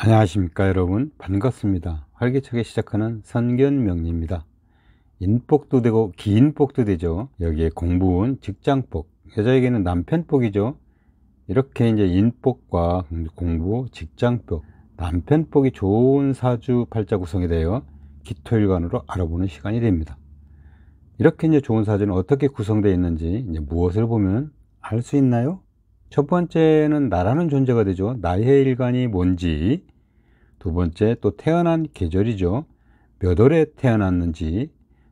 안녕하십니까 여러분, 반갑습니다. 활기차게 시작하는 선견명리입니다. 인복도 되고 기인복도 되죠. 여기에 공부운, 직장복, 여자에게는 남편복이죠. 이렇게 이제 인복과 공부, 직장복, 남편복이 좋은 사주 팔자 구성에 대하여 기토일간으로 알아보는 시간이 됩니다. 이렇게 이제 좋은 사주는 어떻게 구성되어 있는지, 이제 무엇을 보면 알 수 있나요? 첫 번째는 나라는 존재가 되죠. 나의 일간이 뭔지. 두 번째, 또 태어난 계절이죠. 몇 월에 태어났는지.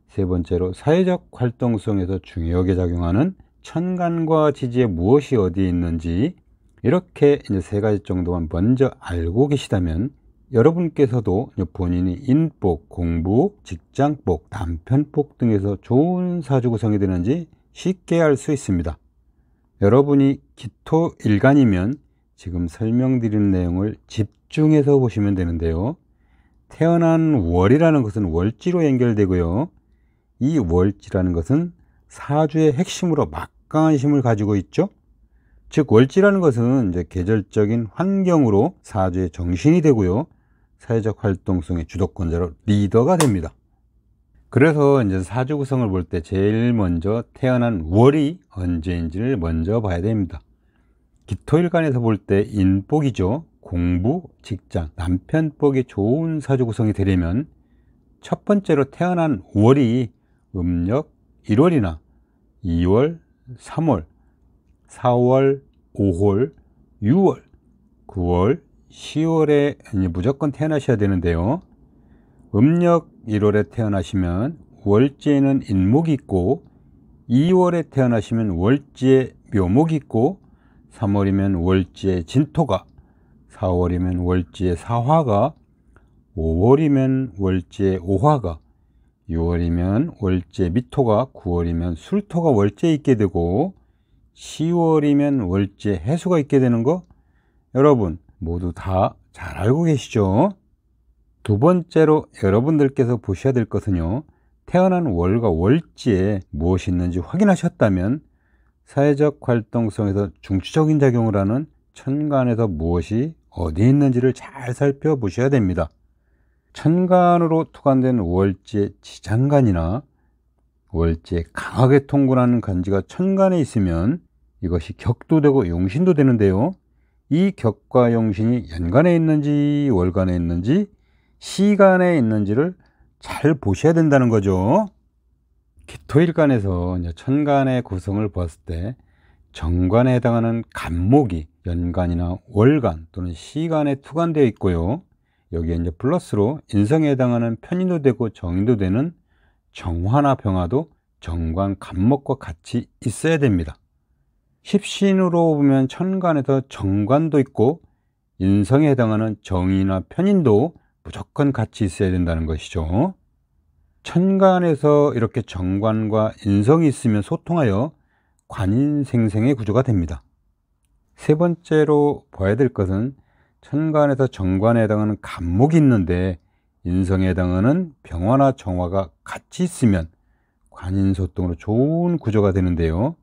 세 번째로 사회적 활동성에서 중요하게 작용하는 천간과 지지에 무엇이 어디에 있는지. 이렇게 이제 세 가지 정도만 먼저 알고 계시다면 여러분께서도 본인이 인복, 공부, 직장복, 남편복 등에서 좋은 사주 구성이 되는지 쉽게 알 수 있습니다. 여러분이 기토일간이면 지금 설명드리는 내용을 집중해서 보시면 되는데요. 태어난 월이라는 것은 월지로 연결되고요. 이 월지라는 것은 사주의 핵심으로 막강한 힘을 가지고 있죠. 즉 월지라는 것은 이제 계절적인 환경으로 사주의 정신이 되고요. 사회적 활동성의 주도권자로 리더가 됩니다. 그래서 이제 사주 구성을 볼 때 제일 먼저 태어난 월이 언제인지를 먼저 봐야 됩니다. 기토일간에서 볼 때 인복이죠. 공부, 직장, 남편복이 좋은 사주 구성이 되려면 첫 번째로 태어난 월이 음력 1월이나 2월, 3월, 4월, 5월, 6월, 9월, 10월에 무조건 태어나셔야 되는데요. 음력 1월에 태어나시면 월지에는 인목이 있고, 2월에 태어나시면 월지에 묘목이 있고, 3월이면 월지에 진토가, 4월이면 월지에 사화가, 5월이면 월지에 오화가, 6월이면 월지에 미토가, 9월이면 술토가 월지에 있게 되고, 10월이면 월지에 해수가 있게 되는 거 여러분 모두 다 잘 알고 계시죠? 두 번째로 여러분들께서 보셔야 될 것은요, 태어난 월과 월지에 무엇이 있는지 확인하셨다면 사회적 활동성에서 중추적인 작용을 하는 천간에서 무엇이 어디에 있는지를 잘 살펴보셔야 됩니다. 천간으로 투관된 월지의 지장간이나 월지에 강하게 통근하는 간지가 천간에 있으면 이것이 격도 되고 용신도 되는데요. 이 격과 용신이 연간에 있는지 월간에 있는지 시간에 있는지를 잘 보셔야 된다는 거죠. 기토일간에서 천간의 구성을 보았을 때 정관에 해당하는 간목이 연간이나 월간 또는 시간에 투관되어 있고요. 여기에 이제 플러스로 인성에 해당하는 편인도 되고 정인도 되는 정화나 병화도 정관 간목과 같이 있어야 됩니다. 십신으로 보면 천간에서 정관도 있고 인성에 해당하는 정이나 편인도 무조건 같이 있어야 된다는 것이죠. 천간에서 이렇게 정관과 인성이 있으면 소통하여 관인생생의 구조가 됩니다. 세 번째로 봐야 될 것은 천간에서 정관에 해당하는 간목이 있는데 인성에 해당하는 병화나 정화가 같이 있으면 관인소통으로 좋은 구조가 되는데요.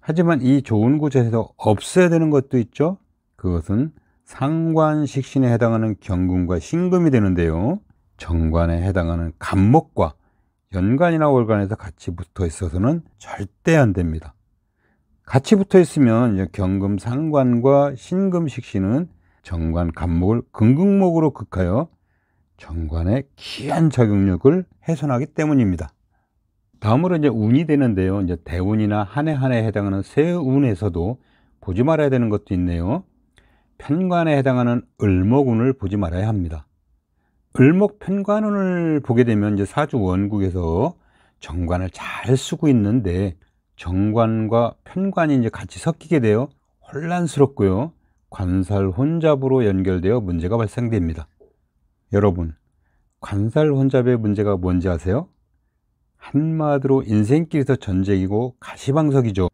하지만 이 좋은 구조에서 없어야 되는 것도 있죠. 그것은 상관식신에 해당하는 경금과 신금이 되는데요. 정관에 해당하는 간목과 연간이나 월간에서 같이 붙어 있어서는 절대 안 됩니다. 같이 붙어 있으면 경금 상관과 신금 식신은 정관 간목을 금극목으로 극하여 정관의 귀한 작용력을 훼손하기 때문입니다. 다음으로 이제 운이 되는데요. 이제 대운이나 한 해 한 해에 해당하는 세운에서도 보지 말아야 되는 것도 있네요. 편관에 해당하는 을목운을 보지 말아야 합니다. 을목 편관운을 보게 되면 이제 사주 원국에서 정관을 잘 쓰고 있는데 정관과 편관이 이제 같이 섞이게 되어 혼란스럽고요. 관살 혼잡으로 연결되어 문제가 발생됩니다. 여러분, 관살 혼잡의 문제가 뭔지 아세요? 한마디로 인생길에서 전쟁이고 가시방석이죠.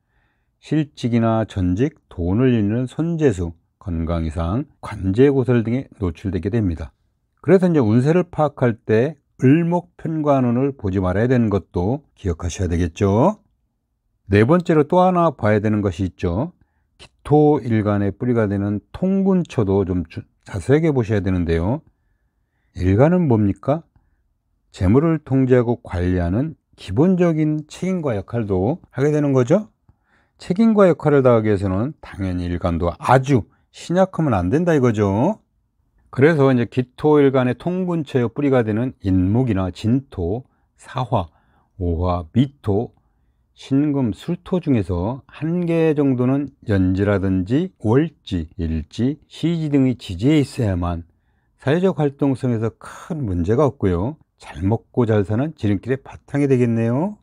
실직이나 전직, 돈을 잃는 손재수, 건강 이상, 관제고설 등에 노출되게 됩니다. 그래서 이제 운세를 파악할 때 을목편관운을 보지 말아야 되는 것도 기억하셔야 되겠죠. 네 번째로 또 하나 봐야 되는 것이 있죠. 기토일간의 뿌리가 되는 통군초도 좀 자세하게 보셔야 되는데요. 일간은 뭡니까? 재물을 통제하고 관리하는 기본적인 책임과 역할도 하게 되는 거죠. 책임과 역할을 다하기 위해서는 당연히 일간도 아주 신약하면 안 된다 이거죠. 그래서 이제 기토일간의 통분체의 뿌리가 되는 인목이나 진토, 사화, 오화, 미토, 신금, 술토 중에서 한 개 정도는 연지라든지 월지, 일지, 시지 등의 지지에 있어야만 사회적 활동성에서 큰 문제가 없고요. 잘 먹고 잘 사는 지름길의 바탕이 되겠네요.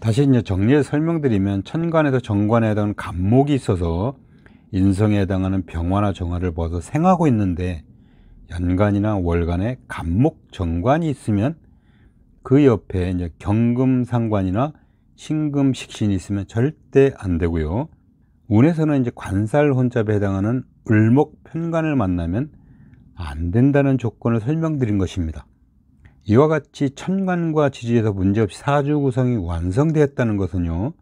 다시 이제 정리해서 설명드리면, 천간에서 정관에 해당하는 간목이 있어서 인성에 해당하는 병화나 정화를 벗어 생하고 있는데, 연간이나 월간에 간목 정관이 있으면 그 옆에 이제 경금상관이나 신금식신이 있으면 절대 안 되고요. 운에서는 이제 관살 혼잡에 해당하는 을목 편관을 만나면 안 된다는 조건을 설명드린 것입니다. 이와 같이 천간과 지지에서 문제없이 사주 구성이 완성되었다는 것은요,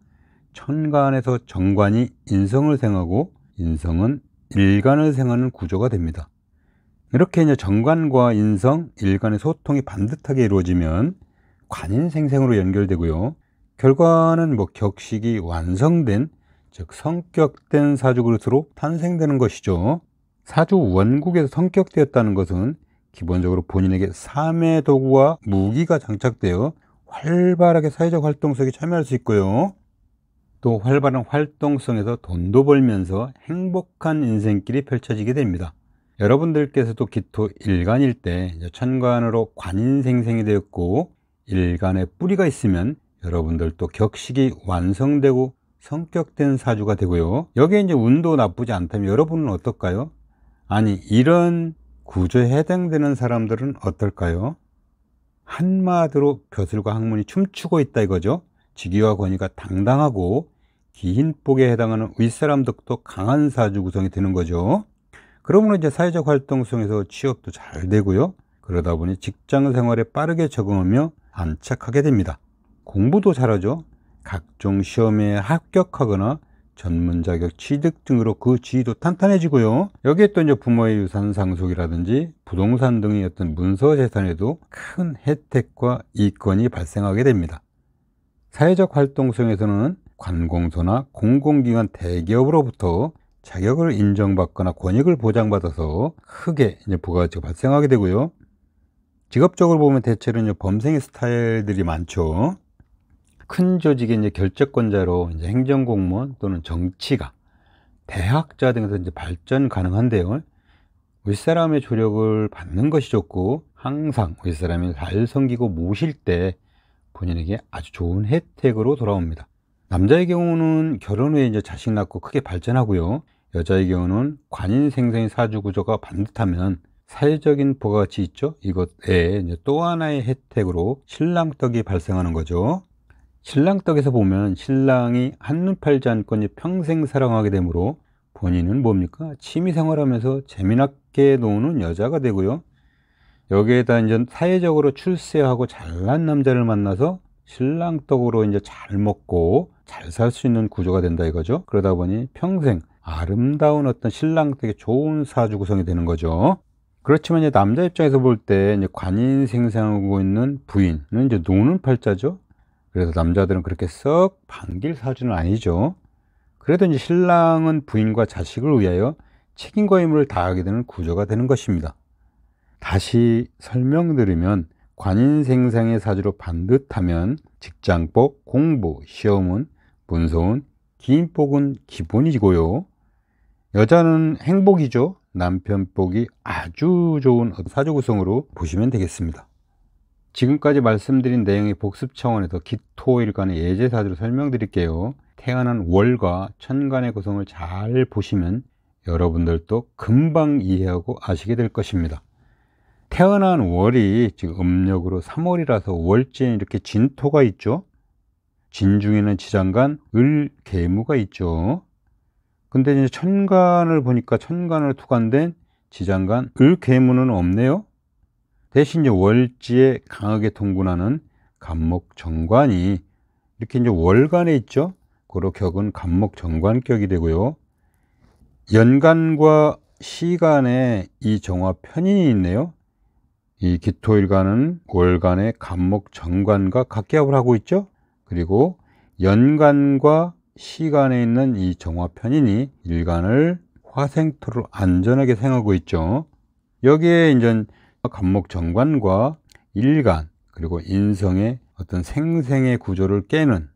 천간에서 정관이 인성을 생하고 인성은 일간을 생하는 구조가 됩니다. 이렇게 이제 정관과 인성, 일간의 소통이 반듯하게 이루어지면 관인생생으로 연결되고요. 결과는 격식이 완성된, 즉 성격된 사주 그릇으로 탄생되는 것이죠. 사주 원국에서 성격되었다는 것은 기본적으로 본인에게 삶의 도구와 무기가 장착되어 활발하게 사회적 활동 속에 참여할 수 있고요. 또 활발한 활동성에서 돈도 벌면서 행복한 인생길이 펼쳐지게 됩니다. 여러분들께서도 기토 일간일 때 천간으로 관인생생이 되었고 일간에 뿌리가 있으면 여러분들도 격식이 완성되고 성격된 사주가 되고요. 여기에 이제 운도 나쁘지 않다면 여러분은 어떨까요? 아니, 이런 구조에 해당되는 사람들은 어떨까요? 한마디로 벼슬과 학문이 춤추고 있다 이거죠. 직위와 권위가 당당하고 기흰복에 해당하는 윗사람 덕도 강한 사주 구성이 되는 거죠. 그러면 이제 사회적 활동성에서 취업도 잘 되고요. 그러다 보니 직장 생활에 빠르게 적응하며 안착하게 됩니다. 공부도 잘하죠. 각종 시험에 합격하거나 전문 자격 취득 등으로 그 지위도 탄탄해지고요. 여기에 또 이제 부모의 유산 상속이라든지 부동산 등의 어떤 문서 재산에도 큰 혜택과 이권이 발생하게 됩니다. 사회적 활동성에서는 관공서나 공공기관 대기업으로부터 자격을 인정받거나 권익을 보장받아서 크게 이제 부가가치가 발생하게 되고요. 직업적으로 보면 대체로 이제 범생의 스타일들이 많죠. 큰 조직의 이제 결정권자로 이제 행정공무원 또는 정치가, 대학자 등에서 이제 발전 가능한데요. 윗사람의 조력을 받는 것이 좋고, 항상 윗사람이 잘 섬기고 모실 때 본인에게 아주 좋은 혜택으로 돌아옵니다. 남자의 경우는 결혼 후에 이제 자식 낳고 크게 발전하고요. 여자의 경우는 관인생생의 사주 구조가 반듯하면 사회적인 부가가치 있죠. 이것에 이제 또 하나의 혜택으로 신랑떡이 발생하는 거죠. 신랑떡에서 보면 신랑이 한눈 팔지 않고 이제 평생 사랑하게 되므로 본인은 뭡니까? 취미생활하면서 재미나게 노는 여자가 되고요. 여기에다 이제 사회적으로 출세하고 잘난 남자를 만나서 신랑떡으로 이제 잘 먹고 잘 살 수 있는 구조가 된다 이거죠. 그러다 보니 평생 아름다운 어떤 신랑떡의 좋은 사주 구성이 되는 거죠. 그렇지만 이제 남자 입장에서 볼 때 이제 관인 생성하고 있는 부인은 이제 노는 팔자죠. 그래서 남자들은 그렇게 썩 반길 사주는 아니죠. 그래도 이제 신랑은 부인과 자식을 위하여 책임과 의무를 다하게 되는 구조가 되는 것입니다. 다시 설명드리면 관인생상의 사주로 반듯하면 직장복, 공부, 시험운, 문서운, 기인복은 기본이고요. 여자는 행복이죠. 남편복이 아주 좋은 사주 구성으로 보시면 되겠습니다. 지금까지 말씀드린 내용의 복습 차원에서 기토일간의 예제사주로 설명드릴게요. 태어난 월과 천간의 구성을 잘 보시면 여러분들도 금방 이해하고 아시게 될 것입니다. 태어난 월이 지금 음력으로 3월이라서 월지에 이렇게 진토가 있죠. 진 중에는 지장간, 을, 계무가 있죠. 근데 이제 천간을 보니까 천간을 투관된 지장간, 을, 계무는 없네요. 대신 이제 월지에 강하게 통분하는 간목정관이 이렇게 이제 월간에 있죠. 고로 격은 간목정관격이 되고요. 연간과 시간에 이 정화 편인이 있네요. 이 기토일간은 월간의 간목정관과 각기합을 하고 있죠. 그리고 연간과 시간에 있는 이 정화 편인이 일간을 화생토로 안전하게 생하고 있죠. 여기에 이제 간목정관과 일간 그리고 인성의 어떤 생생의 구조를 깨는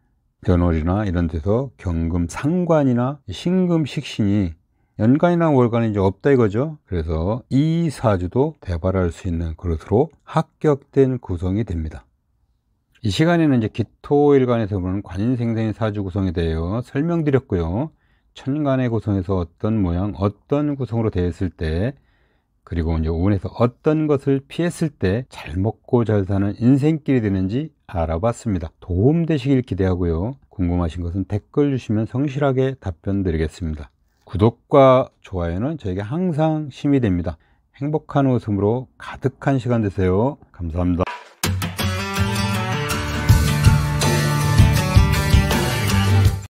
연월이나 이런 데서 경금 상관이나 신금 식신이 연간이나 월간이 이제 없다 이거죠. 그래서 이 사주도 대발할 수 있는 그릇으로 합격된 구성이 됩니다. 이 시간에는 이제 기토일간에서 보는 관인생생의 사주 구성에 대해 설명드렸고요. 천간의 구성에서 어떤 모양, 어떤 구성으로 되어 있을 때, 그리고 이제 운에서 어떤 것을 피했을 때 잘 먹고 잘 사는 인생길이 되는지 알아봤습니다. 도움되시길 기대하고요. 궁금하신 것은 댓글 주시면 성실하게 답변 드리겠습니다. 구독과 좋아요는 저에게 항상 힘이 됩니다. 행복한 웃음으로 가득한 시간 되세요. 감사합니다.